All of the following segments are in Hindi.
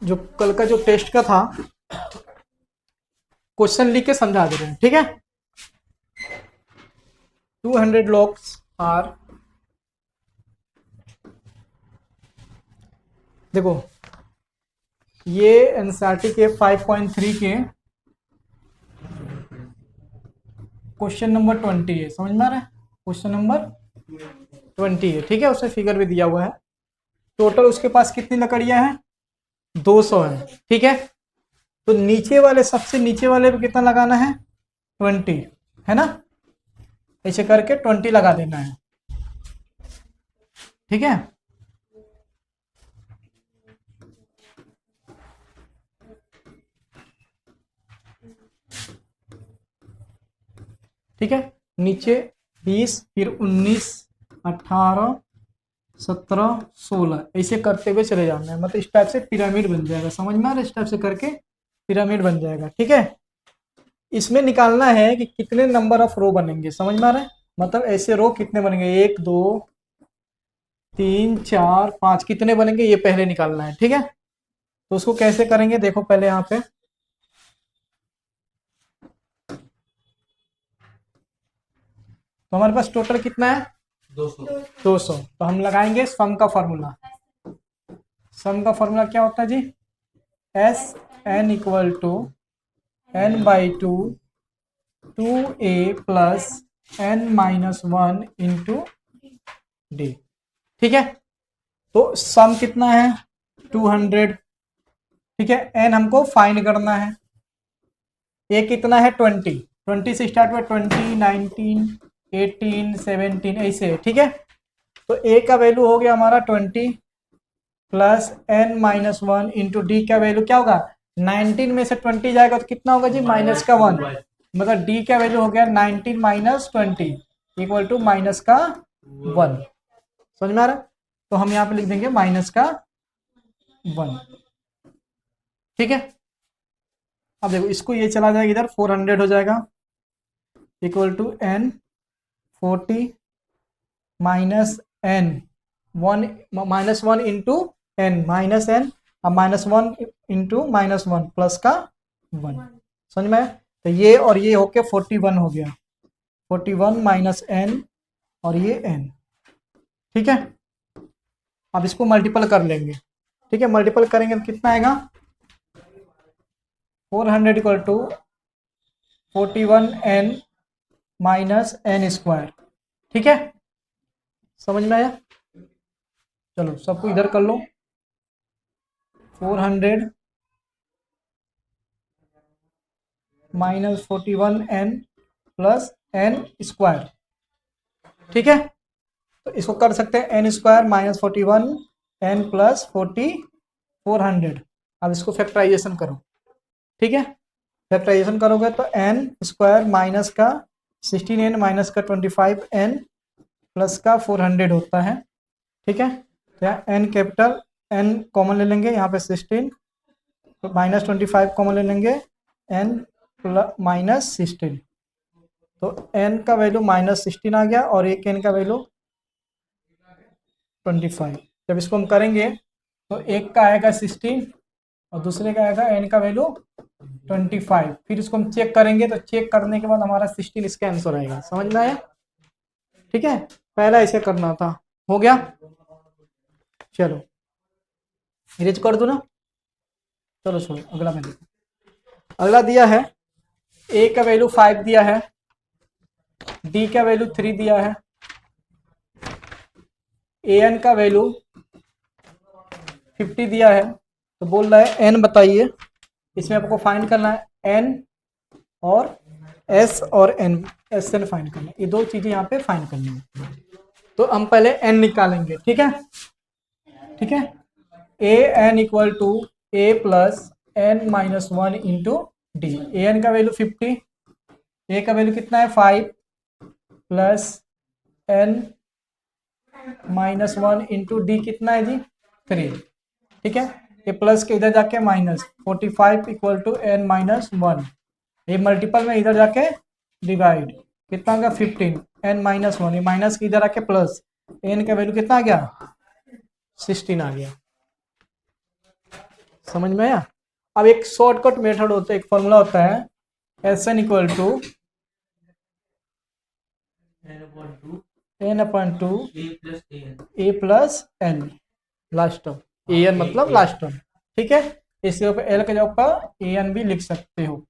जो कल का जो टेस्ट का था क्वेश्चन लिख के समझा दे रहे हैं, ठीक है। 200 लॉग्स आर, देखो ये एनसीईआरटी के 5.3 के क्वेश्चन नंबर 20 है, समझ में आ रहा है। क्वेश्चन नंबर 20 है, ठीक है, उसमें फिगर भी दिया हुआ है। टोटल उसके पास कितनी लकड़ियां हैं, 200 है, ठीक है। तो नीचे वाले, सबसे नीचे वाले पे कितना लगाना है, 20, है ना। ऐसे करके 20 लगा देना है, ठीक है। ठीक है, नीचे 20, फिर 19, 18, 17, 16 ऐसे करते हुए चले जाना है। मतलब इस टाइप से पिरामिड बन जाएगा, समझ में आ रहा है। इस टाइप से करके पिरामिड बन जाएगा, ठीक है। इसमें निकालना है कि कितने नंबर ऑफ रो बनेंगे, समझ में आ रहा है। मतलब ऐसे रो कितने बनेंगे, 1 2 3 4 5, कितने बनेंगे ये पहले निकालना है, ठीक है। तो उसको कैसे करेंगे, देखो पहले यहाँ पे तो हमारे पास टोटल कितना है, 200। तो हम लगाएंगे सम का फॉर्मूला। सम का फॉर्मूला क्या होता है जी, S N equal to N by two 2a plus N minus 1 into D, ठीक है। तो सम कितना है, 200, ठीक है। एन हमको फाइंड करना है। ए कितना है, 20, 20 से स्टार्ट हुआ, 20, 19, 18, 17 ऐसे, ठीक है। तो ए का वैल्यू हो गया हमारा 20 plus N minus 1 into D का वैल्यू क्या होगा, 19 में से 20 जाएगा तो कितना होगा जी, माइनस का 1। मतलब डी का वैल्यू हो गया 19 माइनस 20 इक्वल टू माइनस का 1, समझ में आ रहा है। तो हम यहाँ पे लिख देंगे माइनस का 1, ठीक है। अब देखो इसको ये चला जाएगा इधर, 400 हो जाएगा equal to N 40 minus N 1 minus 1 into N minus N, अब माइनस 1 इंटू माइनस 1 प्लस का 1, समझ में आया? तो ये और ये होके 41 हो गया, 41 माइनस एन और ये एन, ठीक है। अब इसको मल्टीपल कर लेंगे, ठीक है। मल्टीपल करेंगे तो कितना आएगा, 400 equal to 41n minus n square, ठीक है। समझ में आया, चलो सबको इधर कर लो, 400 minus 41n plus n square, ठीक है। तो इसको कर सकते हैं n square minus 41 n plus 400। अब इसको फैक्टराइजेशन करो, ठीक है। फैक्टराइजेशन करोगे तो एन स्क्वायर माइनस का 16n माइनस का 25n प्लस का 400 होता है, ठीक है। तो यहाँ एन कैपिटल, एन कॉमन ले लेंगे यहाँ पे 16, तो माइनस 25 कॉमन ले लेंगे, एन प्लस माइनस 16, तो एन का वैल्यू माइनस 16 आ गया और एक एन का वैल्यू 25। जब इसको हम करेंगे तो एक का आएगा 16 और दूसरे का आएगा एन का वैल्यू 25। फिर इसको हम चेक करेंगे तो चेक करने के बाद हमारा 16 इसका आंसर आएगा, समझ में आया, ठीक है। पहला ऐसे करना था, हो गया। चलो इरेज कर दो ना, चलो छोड़ो अगला मैं देखो। अगला दिया है ए का वैल्यू 5 दिया है, डी का वैल्यू 3 दिया है, ए एन का वैल्यू 50 दिया है। तो बोल रहा है एन बताइए, इसमें आपको फाइंड करना है एन और एस और एन, एस एन फाइंड करना है, ये दो चीजें यहाँ पे फाइंड करनी है। तो हम पहले एन निकालेंगे, ठीक है, ठीक है। A N equal to A plus N minus 1 into D. A N का वैल्यू 50, ए का वैल्यू कितना है 5 plus N minus 1 into D कितना है जी 3, ठीक है। ये प्लस के इधर जाके minus 45 equal to n minus 1, ये मल्टीपल में इधर जाके डिवाइड, कितना होगा 15 एन माइनस 1, ये माइनस के इधर आके प्लस, एन का वैल्यू कितना आ गया 16 आ गया, समझ में आया। अब एक शॉर्टकट मेथड होता है, एक फॉर्मूला होता है Sn equal to n/2 a plus n, last term a n मतलब लास्ट टर्म, ठीक है। इसके ऊपर एल के जगह पर ए एन भी लिख सकते हो,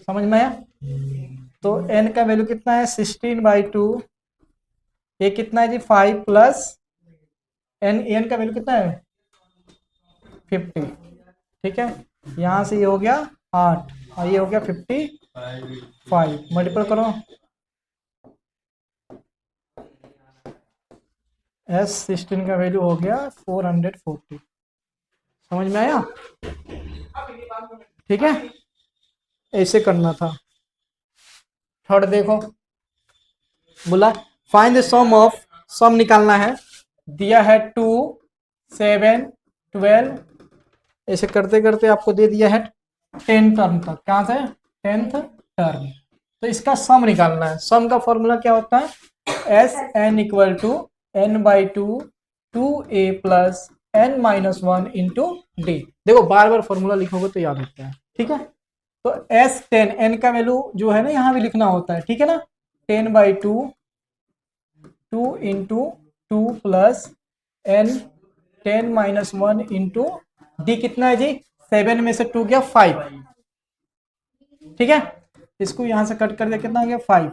समझ में आया। तो एन का वैल्यू कितना है 16/2, ये कितना है जी 5 प्लस एन का वैल्यू कितना है 50, ठीक है। यहाँ से ये हो गया 8 और ये हो गया 55, मल्टीपल करो S16 का वैल्यू हो गया 440, समझ में आया, ठीक है। ऐसे करना था। थर्ड देखो, बोला फाइंड द सम ऑफ, सम निकालना है, दिया है 2 7 12, ऐसे करते करते आपको दे दिया है 10 टर्म तक, कहाँ से 10th टर्म। तो इसका सम निकालना है। सम का फॉर्मूला क्या होता है Sn equal to n/2 2a plus n-1 into d. देखो बार बार फॉर्मूला लिखोगे तो याद होता है, ठीक है। तो S10 n का वैल्यू जो है ना यहाँ भी लिखना होता है, ठीक है ना। 10/2 2 into 2 plus n 10-1 into D कितना है जी 7 में से 2 गया 5, ठीक है। इसको यहां से कट कर दिया, कितना गया 5,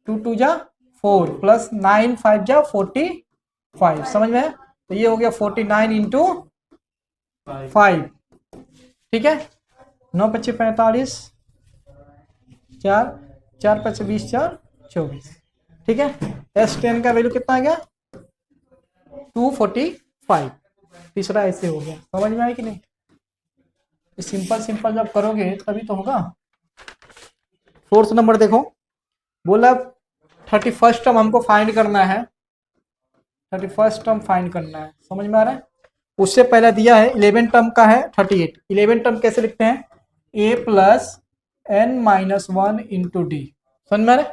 2 2 जा 4 प्लस 9 5 जा 45, समझ में है। तो ये हो गया 49 इंटू 5, ठीक है। 9 5 45, 4 4 5 20 4 24, ठीक है। S10 का वैल्यू कितना आ गया 245, तीसरा ऐसे हो गया, समझ में आया कि नहीं। सिंपल सिंपल जब करोगे तभी तो होगा। फोर्थ नंबर देखो, बोला 31st टर्म हमको फाइंड करना है, 31st टर्म फाइंड करना है, समझ में आ रहा है। उससे पहले दिया है 11 टर्म का है 38, 11 टर्म कैसे लिखते हैं a plus n-1 into D, समझ में आ रहा है,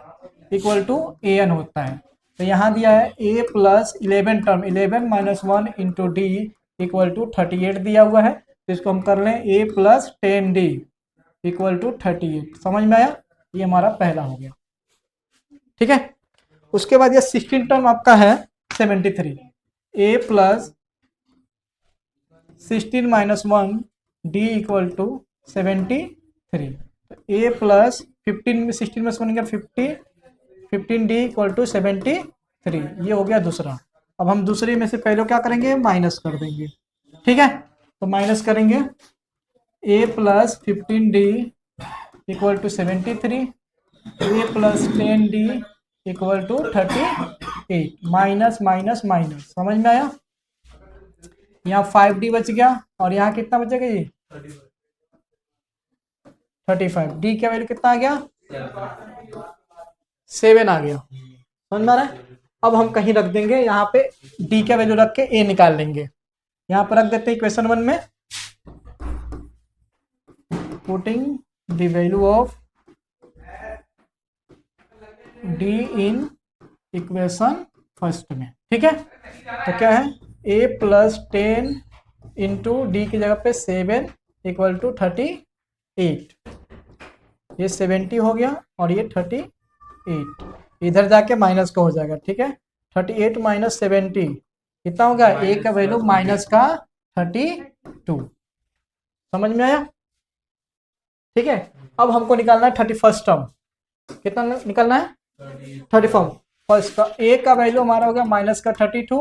इक्वल टू ए एन होता है। तो यहाँ दिया है a plus 11 term 11-1 into d equal to 38 दिया हुआ है। तो इसको हम कर लें a plus 10d equal to 38, समझ में आया। ये हमारा पहला हो गया, ठीक है। उसके बाद ये 16 टर्म आपका है 73, a plus 16-1 d equal to 73। तो a प्लस 15 में 16 में से बन गया 50, 15d इक्वल टू 73, ये हो गया दूसरा। अब हम दूसरे में से पहले क्या करेंगे माइनस कर देंगे, ठीक है। तो माइनस करेंगे a plus 15d equal to 73, a plus 10d equal to 38, minus minus minus, समझ में आया। यहाँ 5d बच गया और यहाँ कितना बचेगा जी 35, d का वैल्यू कितना आ गया 7 आ गया, समझ में आ रहा है। अब हम कहीं रख देंगे यहाँ पे d का वैल्यू रख के a निकाल लेंगे, यहाँ पर रख देते हैं इक्वेशन 1 में, putting the value of d in equation first में, ठीक है। तो क्या है a प्लस 10 इंटू डी की जगह पे 7 इक्वल टू 38, ये 70 हो गया और ये 38, इधर जाके माइनस का हो जाएगा, ठीक है। 38 माइनस 70 कितना होगा, a का वैल्यू माइनस का 32, समझ में आया, ठीक है। अब हमको निकालना है 31st टर्म, कितना निकालना है 34 फर्स्ट का। a का वैल्यू हमारा हो गया माइनस का 32,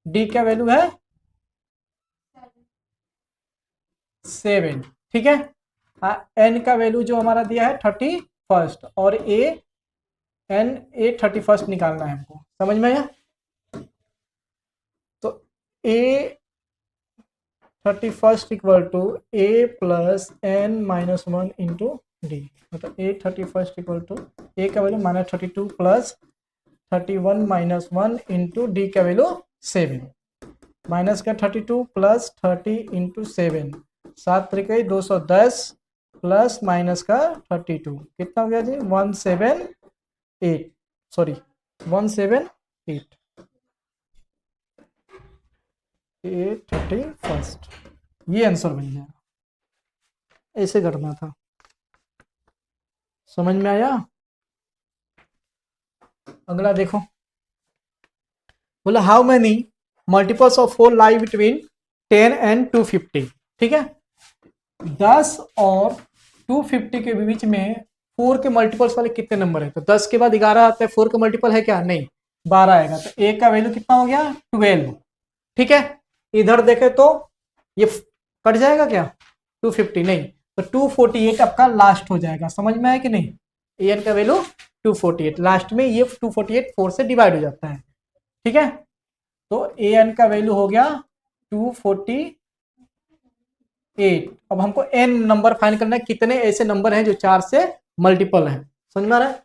d का वैल्यू है 7, ठीक है। n का वैल्यू जो हमारा दिया है 31st और a 31st निकालना है हमको, समझ में आया। तो a 31st equal to a plus n-1 into d, मतलब a 31st equal to a का वैल्यू -32 प्लस 31-1 इंटू डी का वैल्यू 7, माइनस का 32 प्लस 30 इंटू 7, 7 तरीके 210 प्लस माइनस का 32, कितना हो गया जी 178, सॉरी 178, a 31st, ये आंसर बन जाएगा। ऐसे करना था। समझ में आया? अगला देखो, बोला how many multiples of 4 lie between 10 and 250। ठीक है, 10 और 250 के बीच में 4 के मल्टीपल्स वाले कितने नंबर है? तो 10 के बाद 11 आता है, 4 का मल्टीपल है क्या? नहीं, 12 आएगा। तो ए का वैल्यू कितना हो गया? 12। ठीक है, इधर देखे तो ये कट जाएगा क्या? 250 नहीं, तो 248 आपका लास्ट हो जाएगा। समझ में आया कि नहीं? ए एन का वैल्यू 248, लास्ट में ये 248 4 से डिवाइड हो जाता है। ठीक है, तो ए एन का वैल्यू हो गया 248। अब हमको एन नंबर फाइंड करना है, कितने ऐसे नंबर हैं जो 4 से मल्टीपल है। समझ में आ रहा है?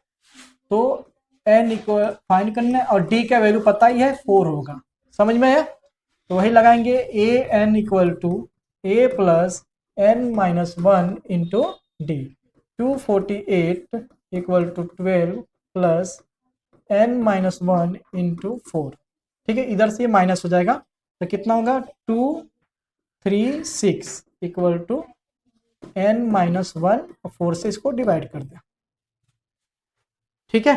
तो एन इक्वल फाइंड करना है, और डी का वैल्यू पता ही है 4 होगा। समझ में आया? तो वही लगाएंगे, A N equal to A plus N minus 1 into D. 248 equal to 12 plus N minus 1 into 4। ठीक है, इधर से माइनस हो जाएगा, तो कितना होगा? 236 इक्वल टू एन माइनस 1, 4 से इसको डिवाइड कर दे। ठीक है,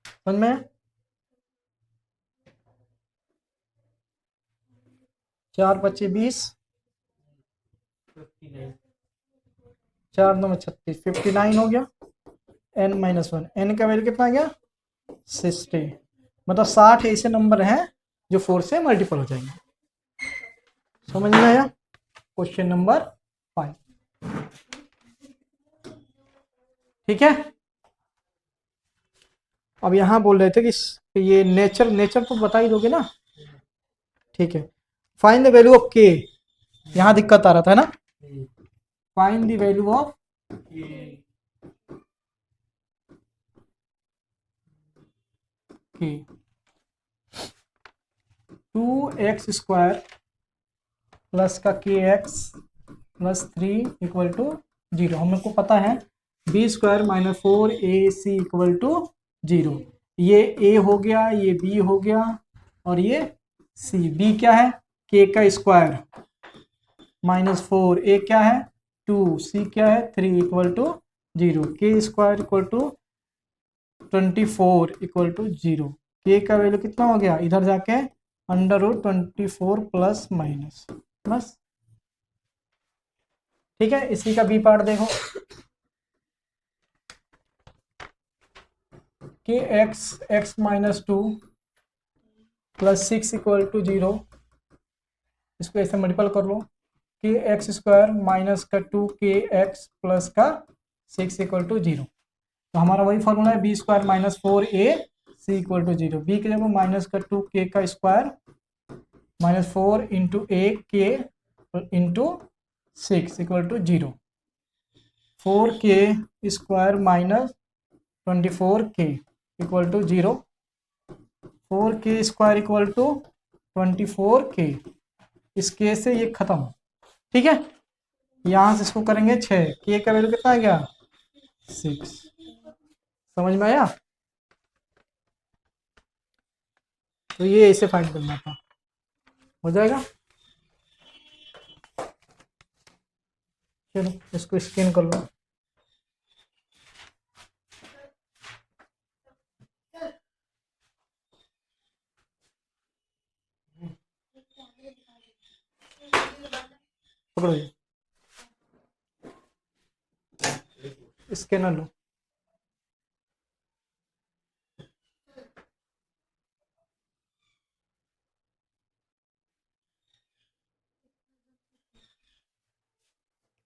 समझ में? 4 25 20, 4 9 36, 59 हो गया। एन माइनस 1, एन का वैल्यू कितना आ गया? 60। मतलब 60 ऐसे नंबर हैं जो 4 से मल्टीपल हो जाएंगे। समझ में आया? Question number 5। ठीक है, अब यहां बोल रहे थे कि ये नेचर तो बता ही दोगे ना? ठीक है, फाइंड द वैल्यू ऑफ के। यहां दिक्कत आ रहा था ना? फाइंड द वैल्यू ऑफ के। 2x² प्लस का के एक्स प्लस 3 इक्वल टू 0। हमको पता है b² minus 4ac equal to 0। ये a हो गया, ये b हो गया, और ये c। b क्या है? k का स्क्वायर माइनस 4, a क्या है? 2, c क्या है? 3 equal to 0। K square equal to 24 equal to 0। K का वैल्यू कितना हो गया? इधर जाके √24 प्लस माइनस बस। ठीक है, इसी का बी पार्ट देखो, k x minus 2 plus 6 equal to 0। इसको ऐसे मल्टीपल कर लो, के x² माइनस का 2 के एक्स प्लस का 6 इक्वल टू 0। तो हमारा वही फॉर्मूला है, b² minus 4ac equal to 0। B की जगह माइनस का 2 के का square minus 4 into a k into 6 equal to 0। 4k² minus 24k equal to 0। 4k² equal to 24k। इस के से ये खत्म। ठीक है, यहां से इसको करेंगे 6, के का वैल्यू कितना आ गया? 6। समझ में आया? तो ये ऐसे फाइंड करना था, हो जाएगा। चलो इसको स्कैन कर लो। पकड़ो, ये स्कैनर लो।